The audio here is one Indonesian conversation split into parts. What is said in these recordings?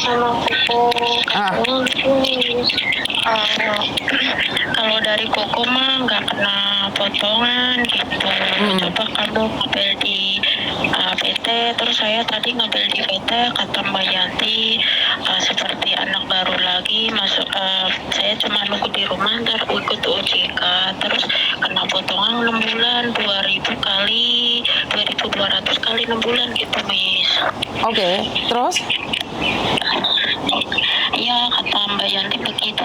sama Koko Ah. kalau dari Koko mah nggak kena potongan gitu. Coba kamu ngambil di PT, terus saya tadi ngambil di PT, kata Mbak Yanti seperti anak baru lagi masuk. Saya cuma nunggu di rumah, ntar ikut OJK, terus kena potongan 6 bulan 2.000 kali 2.200 kali 6 bulan gitu, Miss. Oke, terus? Iya, kata Mbak Yanti begitu.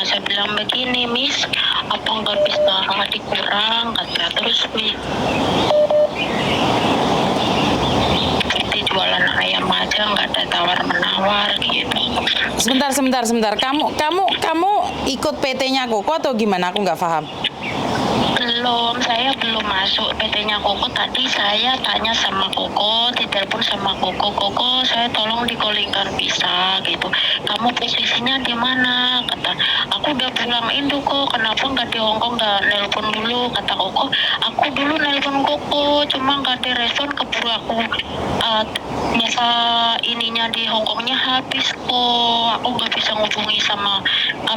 Saya bilang begini, Miss, apa nggak bisa dikurang, kata. Terus seperti jualan ayam aja, nggak ada tawar menawar gitu. Sebentar. Kamu ikut PT-nya Koko atau gimana? Aku nggak paham. Belum, saya belum masuk PT-nya Koko. Tadi saya tanya sama Koko, ditelepon sama Koko, saya tolong dikolingkan bisa gitu. Kamu posisinya di mana? Kata, aku udah pulang Indo kok, kenapa nggak di Hongkong, nggak nelpon dulu? Kata Koko, aku dulu nelpon Koko, cuma nggak direspon, keburu aku biasa ininya di Hongkongnya habis kok. Aku nggak bisa ngubungi sama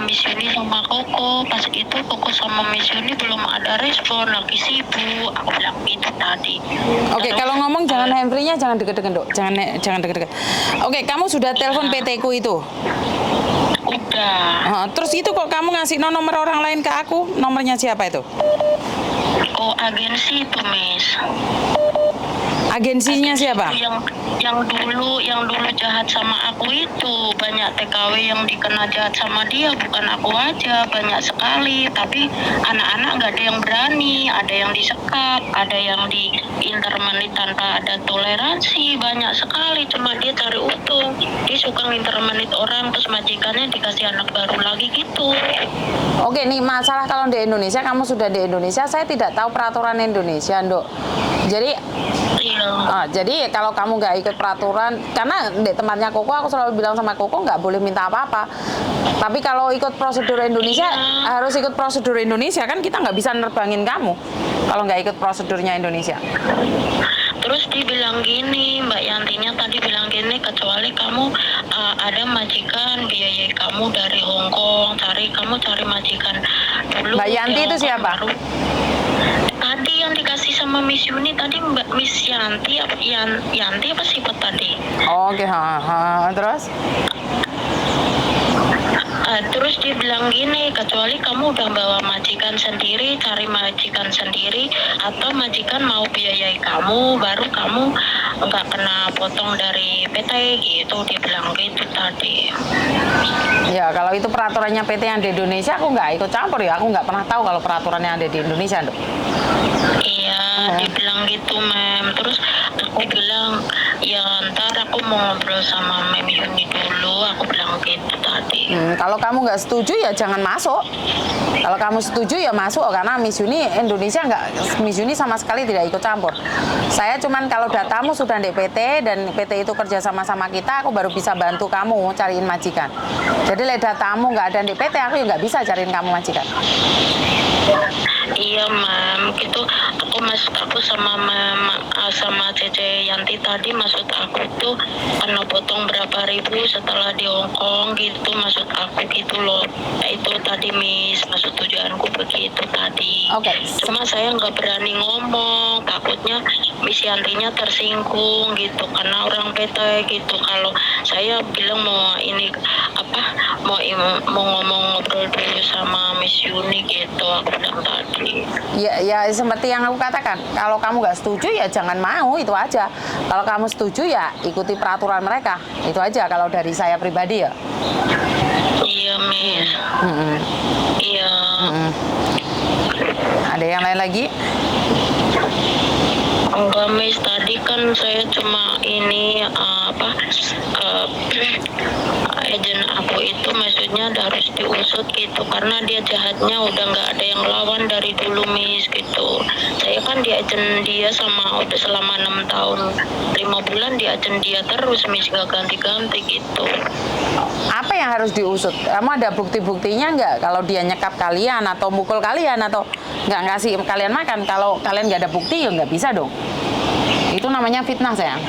Miss Yuni sama Koko. Pas itu Koko sama Miss Yuni belum ada respon, lagi sibuk. Aku bilang itu tadi. Oke, kalau ngomong jangan handphonenya jangan deket-deket, Dok. Jangan deket-deket. Oke, kamu sudah telepon PT-ku itu? Udah. Terus itu kok kamu ngasih nomor orang lain ke aku? Nomornya siapa itu? Oh, agensi itu, Miss. Agensinya siapa? Yang dulu jahat sama aku itu, banyak TKW yang dikena jahat sama dia, bukan aku aja, banyak sekali. Tapi anak-anak nggak ada yang berani, ada yang disekap, ada yang di intermenit tanpa ada toleransi, banyak sekali. Cuma dia cari untung, dia suka intermenit orang, terus majikannya dikasih anak baru lagi gitu. Oke, nih masalah kalau di Indonesia, kamu sudah di Indonesia, saya tidak tahu peraturan Indonesia, Dok. Jadi kalau kamu nggak ikut peraturan, karena di tempatnya Koko, aku selalu bilang sama Koko nggak boleh minta apa-apa. Tapi kalau ikut prosedur Indonesia, harus ikut prosedur Indonesia, kan kita nggak bisa nerbangin kamu kalau nggak ikut prosedurnya Indonesia. Terus dibilang gini, Mbak Yantinya tadi bilang gini, kecuali kamu ada majikan biayai kamu dari Hongkong, kamu cari majikan dulu. Mbak Yanti itu siapa? Tadi yang dikasih sama Miss Yuni tadi, Mbak Miss Yanti apa sifat tadi? Oke, terus? Terus dibilang gini, kecuali kamu udah bawa majikan sendiri, cari majikan sendiri, atau majikan mau biayai kamu, baru kamu nggak kena potong dari PT gitu, dibilang gitu tadi. Ya, kalau itu peraturannya PT yang di Indonesia, aku nggak ikut campur ya, aku nggak pernah tahu kalau peraturannya ada di Indonesia, Dok. Iya, dibilang gitu, Mem. Terus aku bilang, ya ntar aku mau ngobrol sama Mem Yuni dulu, aku bilang gitu tadi. Kalau kamu nggak setuju ya jangan masuk. Kalau kamu setuju ya masuk, karena Miss Yuni Indonesia Miss Yuni sama sekali tidak ikut campur. Saya cuman kalau datamu sudah di PT dan PT itu kerja sama kita, aku baru bisa bantu kamu cariin majikan. Jadi datamu nggak ada di PT, aku ya nggak bisa cariin kamu majikan. Iya, Mam, gitu. Aku sama Cece Yanti tadi, maksud aku tuh karena potong berapa ribu setelah di Hongkong gitu, maksud aku gitu loh. Itu tadi, Miss, maksud tujuanku begitu tadi. Oke. Cuma saya nggak berani ngomong, takutnya Miss Yantinya tersinggung gitu karena orang PT gitu. Kalau saya bilang mau ngobrol dulu sama Miss Yuni gitu, aku bilang tadi. Ya seperti yang aku katakan, kalau kamu nggak setuju ya jangan mau, itu aja. Kalau kamu setuju ya ikuti peraturan mereka, itu aja kalau dari saya pribadi ya. Iya, Miss. Iya. Ada yang lain lagi? Enggak, Miss, tadi kan saya cuma ini agent aku itu maksudnya harus diusut gitu karena dia jahatnya udah nggak ada yang lawan dari dulu, Miss, gitu. Saya kan di agent dia udah selama 6 tahun 5 bulan di agent dia terus, Miss, nggak ganti-ganti gitu. Apa yang harus diusut? Kamu ada bukti-buktinya nggak kalau dia nyekap kalian atau mukul kalian atau nggak ngasih kalian makan? Kalau kalian nggak ada bukti ya nggak bisa dong. Itu namanya fitnah, sayang.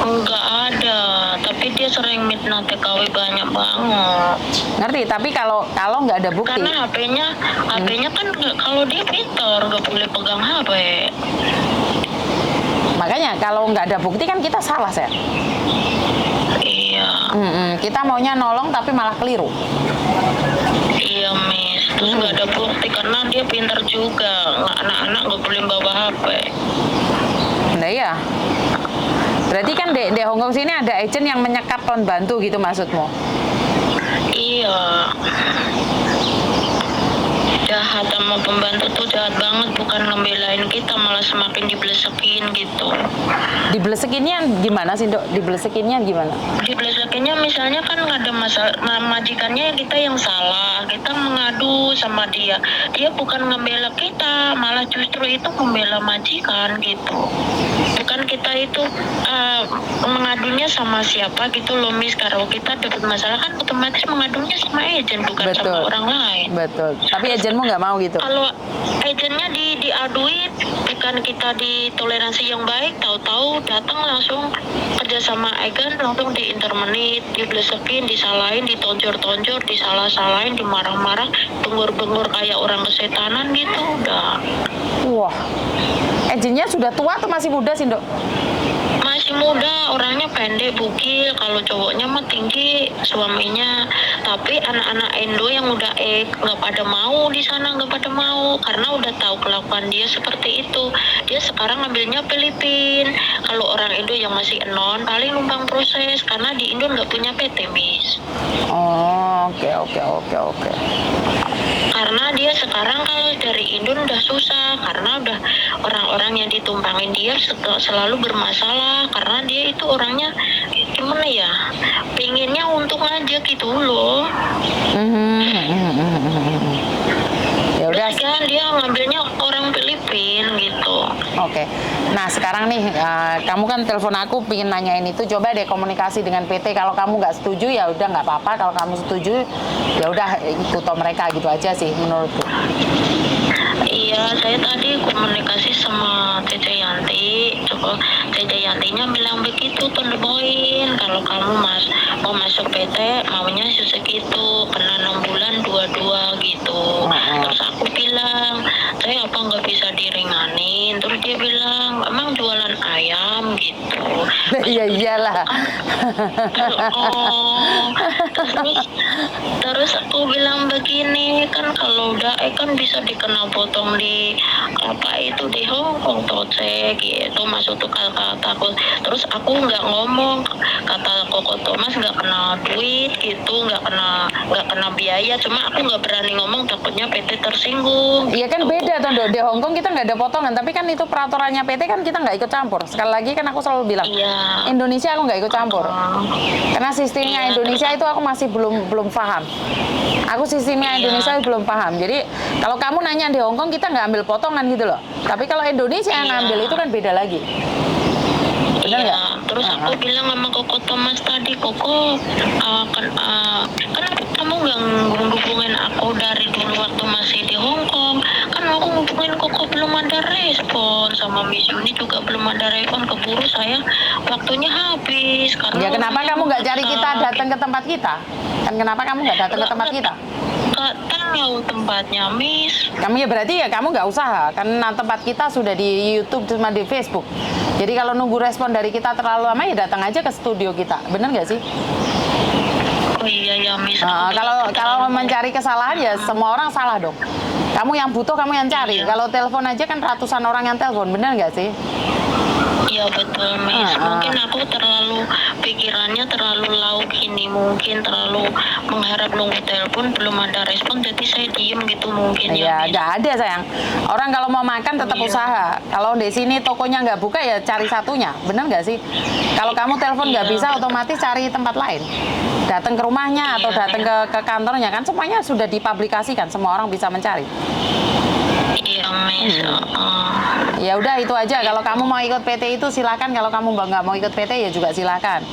Enggak ada, tapi dia sering mitnah TKW banyak banget. Ngerti? Tapi kalau nggak ada bukti. Karena HP-nya kan kalau dia pintar nggak boleh pegang HP. Makanya kalau nggak ada bukti kan kita salah, Seth. Iya. Kita maunya nolong tapi malah keliru. Iya, Miss. Terus nggak ada bukti karena dia pintar juga. Anak-anak nggak boleh bawa HP. Nah iya. Berarti kan di Hongkong sini ada agent yang menyekap pembantu gitu maksudmu? Iya. Jahat sama pembantu tuh jahat banget, bukan ngebelain kita malah semakin diblesekin gitu. Diblesekinnya gimana sih, Dok? Diblesekinnya gimana? Diblesekinnya misalnya kan ada masalah majikannya kita yang salah, kita mengadu sama dia bukan ngebela kita, malah justru itu membela majikan gitu. Bukan kita itu mengadunya sama siapa gitu loh, Miss. Kalau kita dapat masalah kan otomatis mengadunya sama agent, bukan sama orang lain. Betul. Tapi agentmu nggak mau gitu? Kalau agentnya diadui, bukan kita di toleransi yang baik, tahu-tahu datang langsung kerja sama agen, langsung diintermenit, diblesekin, disalahin, ditonjor-tonjor, disalah-salahin, dimarah-marah, bengur-bengur kayak orang kesetanan gitu, udah. Wah, agentnya sudah tua atau masih muda sih, Dok? Masih muda, orangnya pendek, bugil. Kalau cowoknya mah tinggi, suaminya. Tapi anak-anak Indo yang udah nggak pada mau di sana, nggak pada mau karena udah tahu kelakuan dia seperti itu. Dia sekarang ngambilnya Filipin. Kalau orang Indo yang masih non paling numpang proses karena di Indo nggak punya PT, Miss. Oh, oke. Karena dia sekarang kalau dari Indo udah susah karena udah orang-orang yang ditumpangin dia selalu bermasalah karena dia itu orangnya gimana ya, pinginnya untung aja gitu loh. Ya udah. Kan dia ngambilnya orang Filipin gitu. Oke. Nah sekarang nih, kamu kan telepon aku pingin nanyain itu, coba deh komunikasi dengan PT. Kalau kamu nggak setuju ya udah nggak apa-apa. Kalau kamu setuju ya udah ikut mereka gitu aja sih menurutku. Iya, saya tadi komunikasi sama Tete Yanti. Coba Tete Yantinya bilang begitu, Tondoboin. Kalau kamu mau masuk PT, maunya segitu, kena 6 bulan 22 gitu. Terus aku bilang, saya apa nggak bisa diringanin? Terus dia bilang, emang jualan ayam gitu. Iya iyalah. Terus aku bilang begini, kan kalau udah kan bisa dikena potong di apa itu di Hongkong toce gitu, masuk tuh kata takut. Terus aku nggak ngomong, kata Koko Thomas nggak kena duit gitu, nggak kena biaya, cuma aku nggak berani ngomong takutnya PT tersinggung. Iya kan beda Tondo, di Hongkong kita nggak ada potongan, tapi kan itu peraturannya PT kan kita nggak ikut campur. Sekali lagi kan aku selalu bilang, iya. Indonesia aku nggak ikut campur, karena sistemnya Iya, Indonesia itu aku masih belum paham. Aku sistemnya Indonesia belum paham. Jadi kalau kamu nanya di Hongkong kita nggak ambil potongan gitu loh. Tapi kalau Indonesia yang ngambil itu kan beda lagi. Benar nggak? Iya, terus aku bilang sama Koko Thomas tadi, Koko, kan kamu nggak ngehubungin aku dari dulu waktu masih di Hongkong. Kan aku ngehubungin Koko belum ada respon, sama Miss Yuni juga belum ada respon, keburu saya waktunya habis. Karena Ya kenapa kamu nggak cari kita datang ke tempat kita? Kan kenapa kamu nggak datang ke tempat kita? Nggak tahu tempatnya, Miss. Kamu ya berarti ya kamu nggak usaha, karena tempat kita sudah di YouTube sama di Facebook. Jadi kalau nunggu respon dari kita terlalu lama ya datang aja ke studio kita, bener nggak sih? Oh iya ya, Miss. Kalau mencari kesalahan ya semua orang salah dong. Kamu yang butuh kamu yang cari. Kalau telepon aja kan ratusan orang yang telepon, bener nggak sih? Iya betul, Miss. Mungkin aku pikirannya terlalu lauk ini, mungkin terlalu mengharap nunggu telepon belum ada respon, jadi saya diem gitu mungkin. Iya, nggak ada sayang. Orang kalau mau makan tetap usaha. Kalau di sini tokonya nggak buka ya cari satunya, bener nggak sih? Kalau kamu telepon nggak bisa, otomatis cari tempat lain. Datang ke rumahnya atau datang ke kantornya kan semuanya sudah dipublikasikan, semua orang bisa mencari. Iya, Miss. Ya udah itu aja. Kalau kamu mau ikut PT itu silakan. Kalau kamu nggak mau ikut PT ya juga silakan.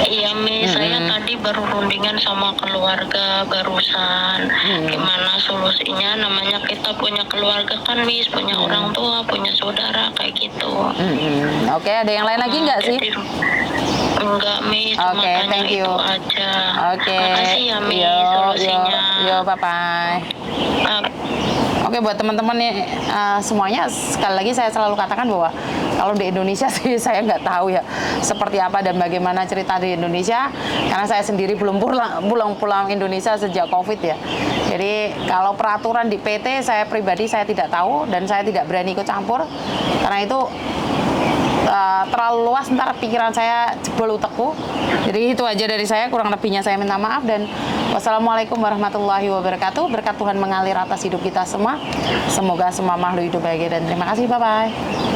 Iya, Miss. Saya tadi baru rundingan sama keluarga barusan. Gimana solusinya? Namanya kita punya keluarga kan, Miss. Punya orang tua, punya saudara, kayak gitu. Oke, ada yang lain lagi nggak sih? Jadi, enggak, Miss. Cuma Oke, tanya thank you. itu aja. Oke. Makasih ya, Miss, Yo, solusinya. yo, bye-bye. Oke, buat teman-teman nih semuanya, sekali lagi saya selalu katakan bahwa kalau di Indonesia sih saya nggak tahu ya seperti apa dan bagaimana cerita di Indonesia, karena saya sendiri belum pulang Indonesia sejak COVID ya. Jadi kalau peraturan di PT saya pribadi saya tidak tahu dan saya tidak berani ikut campur, karena itu terlalu luas, ntar pikiran saya jebol utekku. Jadi itu aja dari saya, kurang lebihnya saya minta maaf dan wassalamualaikum warahmatullahi wabarakatuh. Berkat Tuhan mengalir atas hidup kita semua. Semoga semua makhluk hidup bahagia dan terima kasih. Bye-bye.